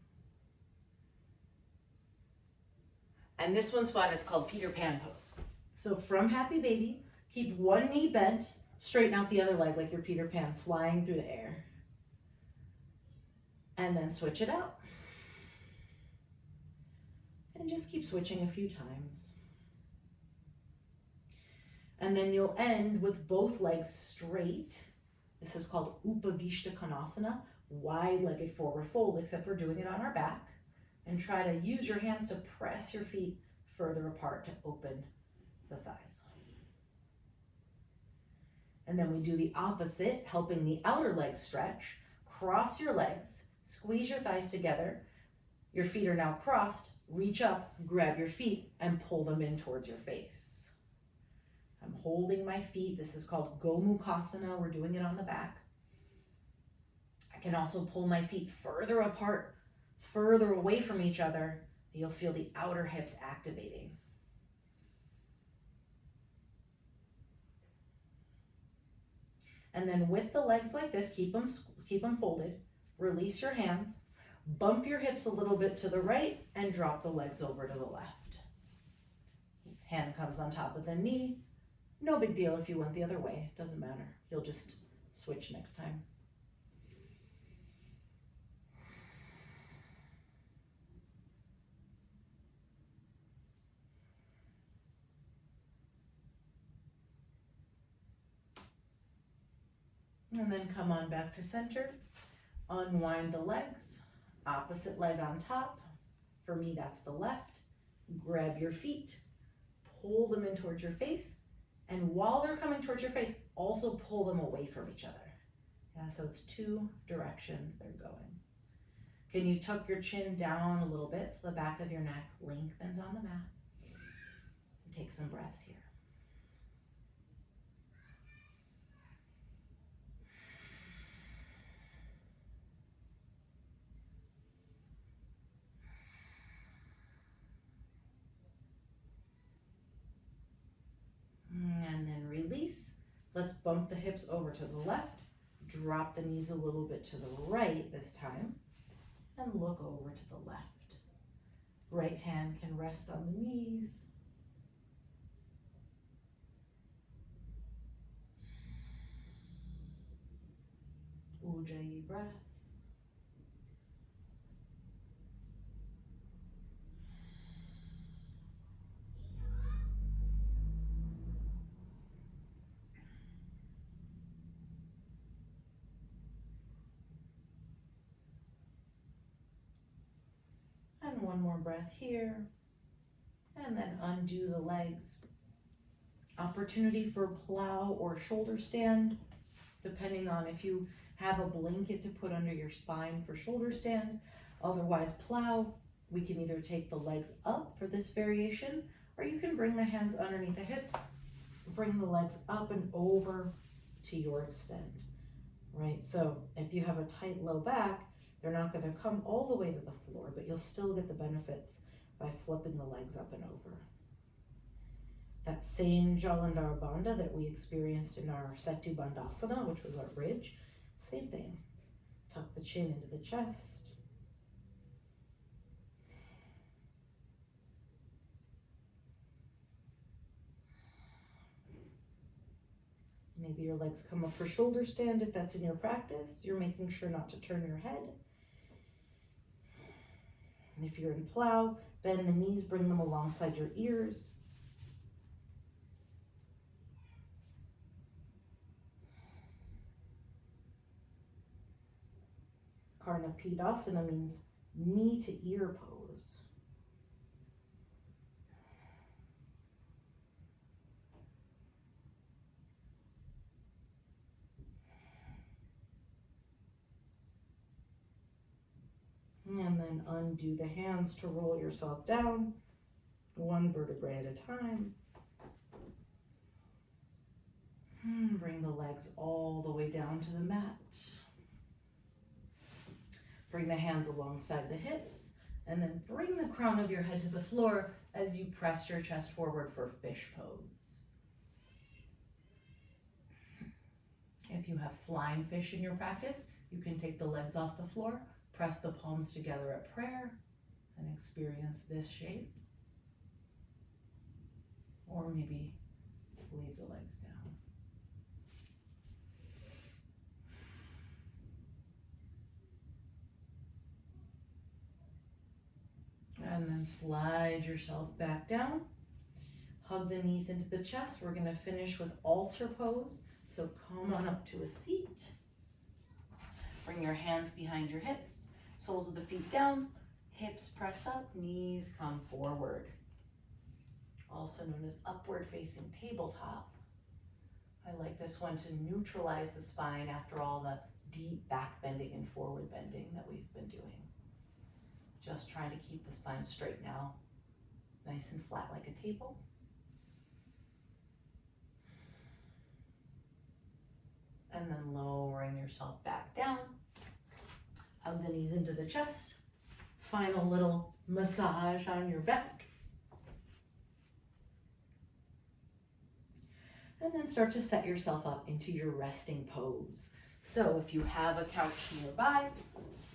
And this one's fun. It's called Peter Pan pose. So from happy baby, keep one knee bent, straighten out the other leg like you're Peter Pan flying through the air. And then switch it out. And just keep switching a few times. And then you'll end with both legs straight. This is called Upavishta Konasana, wide-legged forward fold, except we're doing it on our back. And try to use your hands to press your feet further apart to open the thighs. And then we do the opposite, helping the outer legs stretch. Cross your legs, squeeze your thighs together. Your feet are now crossed. Reach up, grab your feet, and pull them in towards your face. I'm holding my feet. This is called Gomukhasana. We're doing it on the back. I can also pull my feet further apart, further away from each other. You'll feel the outer hips activating. And then with the legs like this, keep them folded. Release your hands. Bump your hips a little bit to the right and drop the legs over to the left. Hand comes on top of the knee. No big deal if you went the other way. Doesn't matter. You'll just switch next time. And then come on back to center. Unwind the legs. Opposite leg on top. For me, that's the left. Grab your feet. Pull them in towards your face. And while they're coming towards your face, also pull them away from each other. Yeah, so it's two directions they're going. Can you tuck your chin down a little bit so the back of your neck lengthens on the mat? And take some breaths here. Let's bump the hips over to the left, drop the knees a little bit to the right this time, and look over to the left. Right hand can rest on the knees. Ujjayi breath. And one more breath here. And then undo the legs. Opportunity for plow or shoulder stand, depending on if you have a blanket to put under your spine for shoulder stand. Otherwise, plow. We can either take the legs up for this variation, or you can bring the hands underneath the hips, bring the legs up and over to your extend, right? So if you have a tight low back, they're not going to come all the way to the floor, but you'll still get the benefits by flipping the legs up and over. That same Jalandhar Bandha that we experienced in our Setu Bandhasana, which was our bridge, same thing. Tuck the chin into the chest. Maybe your legs come up for shoulder stand if that's in your practice. You're making sure not to turn your head. And if you're in plow, bend the knees, bring them alongside your ears. Karna Pidasana means knee to ear pose. And then undo the hands to roll yourself down, one vertebrae at a time. Bring the legs all the way down to the mat. Bring the hands alongside the hips, and then bring the crown of your head to the floor as you press your chest forward for fish pose. If you have flying fish in your practice, you can take the legs off the floor, press the palms together at prayer, and experience this shape. Or maybe leave the legs down. And then slide yourself back down. Hug the knees into the chest. We're going to finish with altar pose. So come on up to a seat. Bring your hands behind your hips. Soles of the feet down. Hips press up. Knees come forward. Also known as upward facing tabletop. I like this one to neutralize the spine after all the deep back bending and forward bending that we've been doing. Just trying to keep the spine straight now, nice and flat like a table. And then lowering yourself back down. Hug the knees into the chest. Final little massage on your back. And then start to set yourself up into your resting pose. So if you have a couch nearby,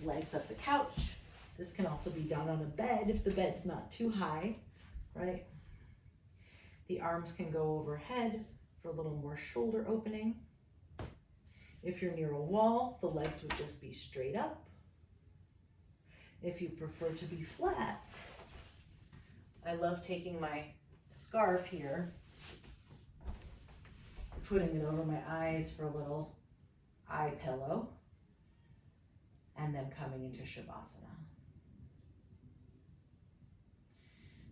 legs up the couch. This can also be done on a bed if the bed's not too high, right? The arms can go overhead for a little more shoulder opening. If you're near a wall, the legs would just be straight up. If you prefer to be flat, I love taking my scarf here, putting it over my eyes for a little eye pillow, and then coming into Shavasana.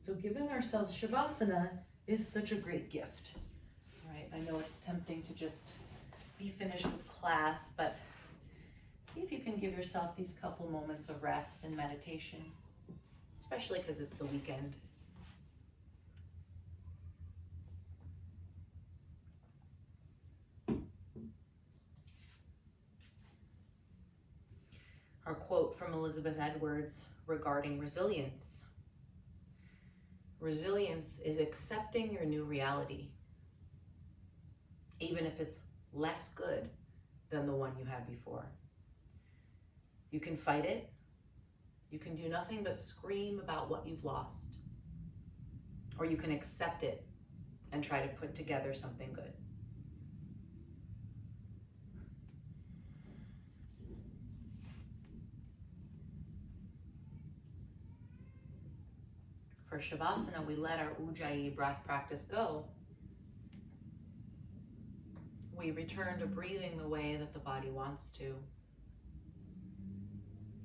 So giving ourselves Shavasana is such a great gift, right? I know it's tempting to just be finished with class, but see if you can give yourself these couple moments of rest and meditation, especially because it's the weekend. Our quote from Elizabeth Edwards regarding resilience. Resilience is accepting your new reality. even if it's less good than the one you had before. You can fight it. You can do nothing but scream about what you've lost. Or you can accept it and try to put together something good. For Shavasana, we let our Ujjayi breath practice go. We return to breathing the way that the body wants to,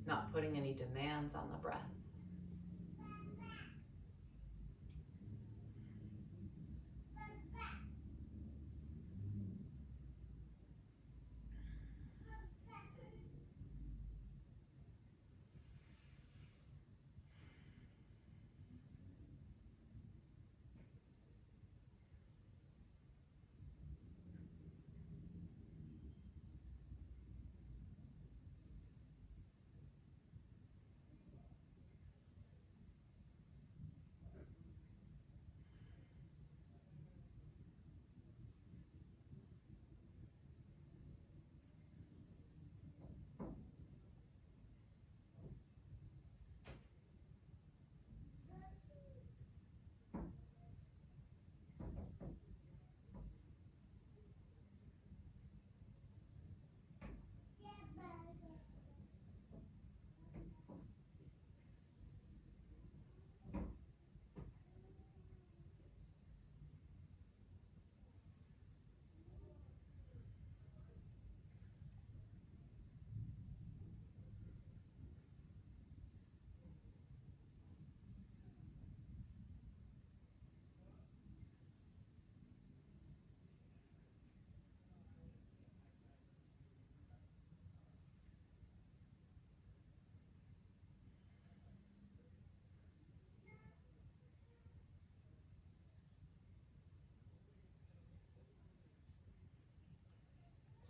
not putting any demands on the breath.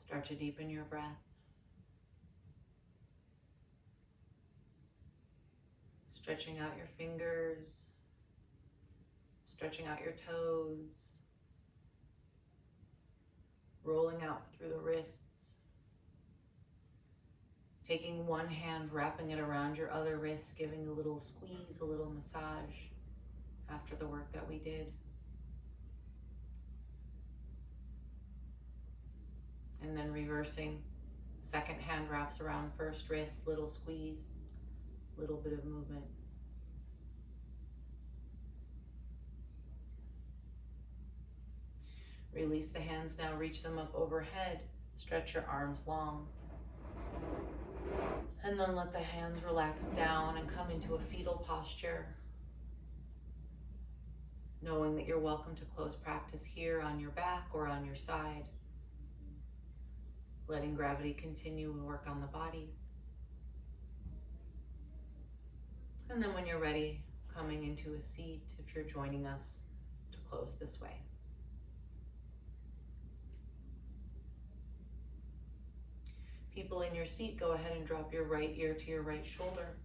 Start to deepen your breath. Stretching out your fingers, stretching out your toes, rolling out through the wrists. Taking one hand, wrapping it around your other wrist, giving a little squeeze, a little massage after the work that we did. And then reversing. Second hand wraps around first wrist, little squeeze, little bit of movement. Release the hands now, reach them up overhead. Stretch your arms long. And then let the hands relax down and come into a fetal posture. Knowing that you're welcome to close practice here on your back or on your side. Letting gravity continue and work on the body. And then when you're ready, coming into a seat if you're joining us to close this way. People in your seat, go ahead and drop your right ear to your right shoulder.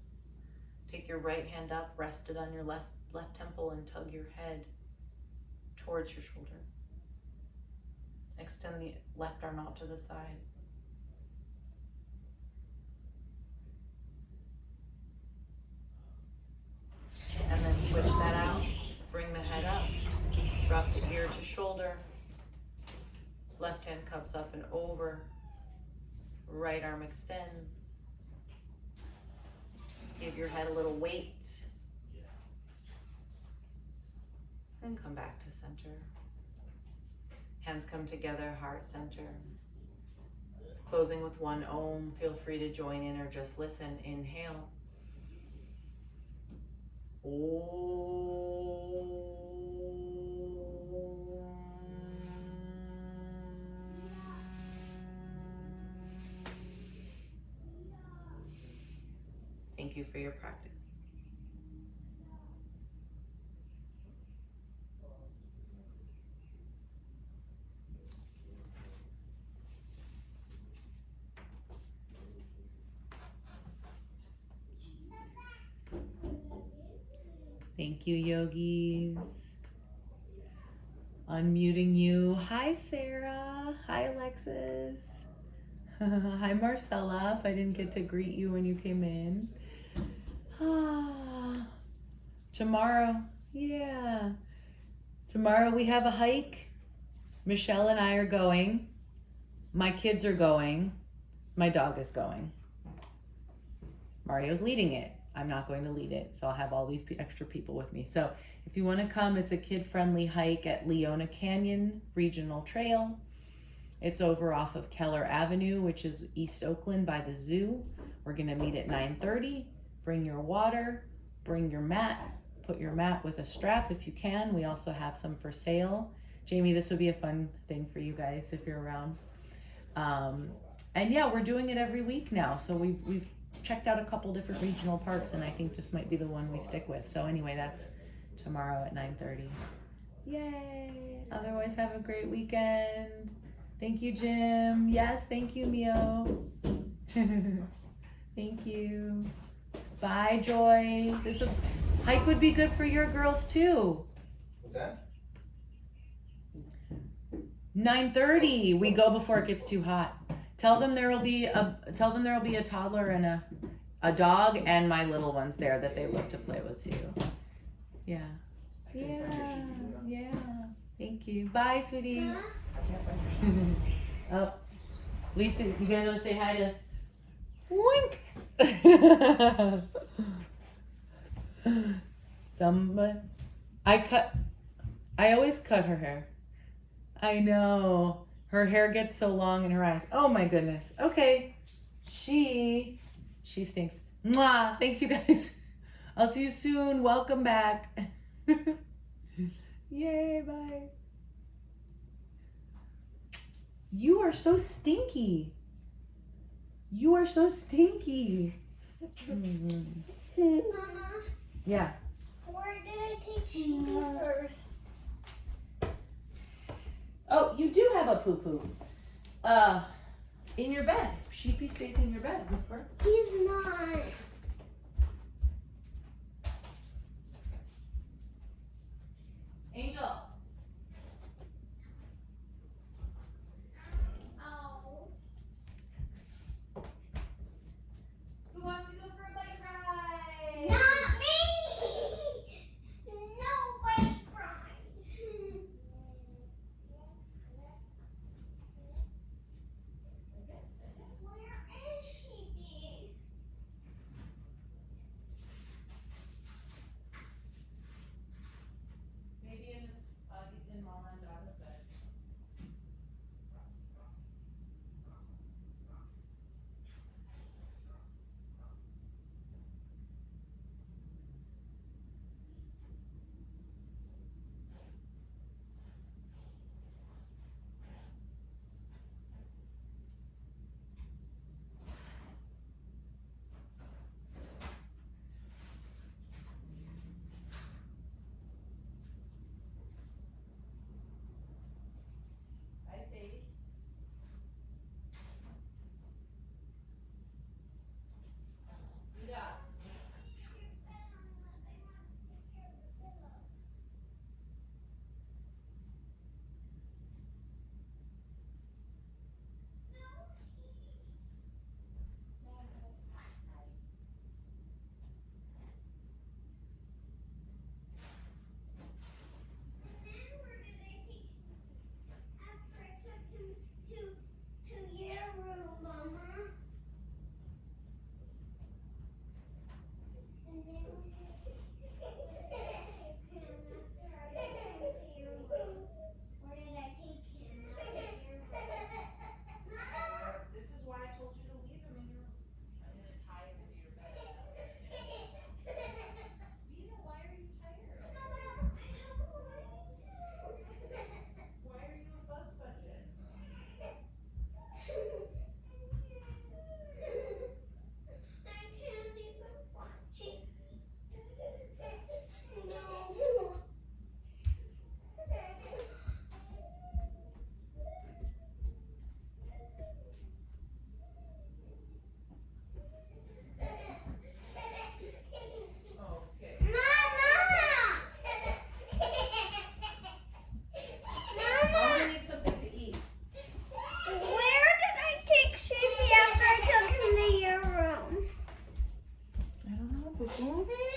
Take your right hand up, rest it on your left temple, and tug your head towards your shoulder. Extend the left arm out to the side. And then switch that out. Bring the head up. Drop the ear to shoulder. Left hand cups up and over. Right arm extends. Give your head a little weight. And come back to center. Hands come together, heart center. Closing with one Om. Feel free to join in or just listen. Inhale. Om. Thank you for your practice. Thank you, yogis. Unmuting you. Hi, Sarah. Hi, Alexis. Hi, Marcella, if I didn't get to greet you when you came in. Tomorrow, yeah. Tomorrow we have a hike. Michelle and I are going. My kids are going. My dog is going. Mario's leading it. I'm not going to lead it, so I'll have all these extra people with me. So if you want to come, it's a kid-friendly hike at Leona Canyon Regional Trail. It's over off of Keller Avenue, which is East Oakland by the zoo. We're gonna meet at 9:30. Bring your water, bring your mat, put your mat with a strap if you can. We also have some for sale. Jamie, this would be a fun thing for you guys if you're around. And yeah, we're doing it every week now. So we've checked out a couple different regional parks, and I think this might be the one we stick with. So anyway, that's tomorrow at 9:30. Yay! Otherwise, have a great weekend. Thank you, Jim. Yes, thank you, Mio. Thank you. Bye, Joy. Hike would be good for your girls too. What's that? 9:30. We go before it gets too hot. Tell them there will be a toddler and a dog and my little ones there that they love to play with too. Yeah. Yeah. Thank you. Bye, sweetie. Oh, Lisa, you guys want to say hi to Wink? I always cut her hair. I know. Her hair gets so long in her eyes. Oh my goodness. Okay. She stinks. Mwah. Thanks, you guys. I'll see you soon. Welcome back. Yay, bye. You are so stinky. You are so stinky. Mama. Yeah. Where did I take Sheepy first? Oh, you do have a poo-poo. In your bed. Sheepy stays in your bed with her. He's not. Angel. Who wants to go for a bike ride? Not me! No bike ride. Where is Sheepy? Mm-hmm.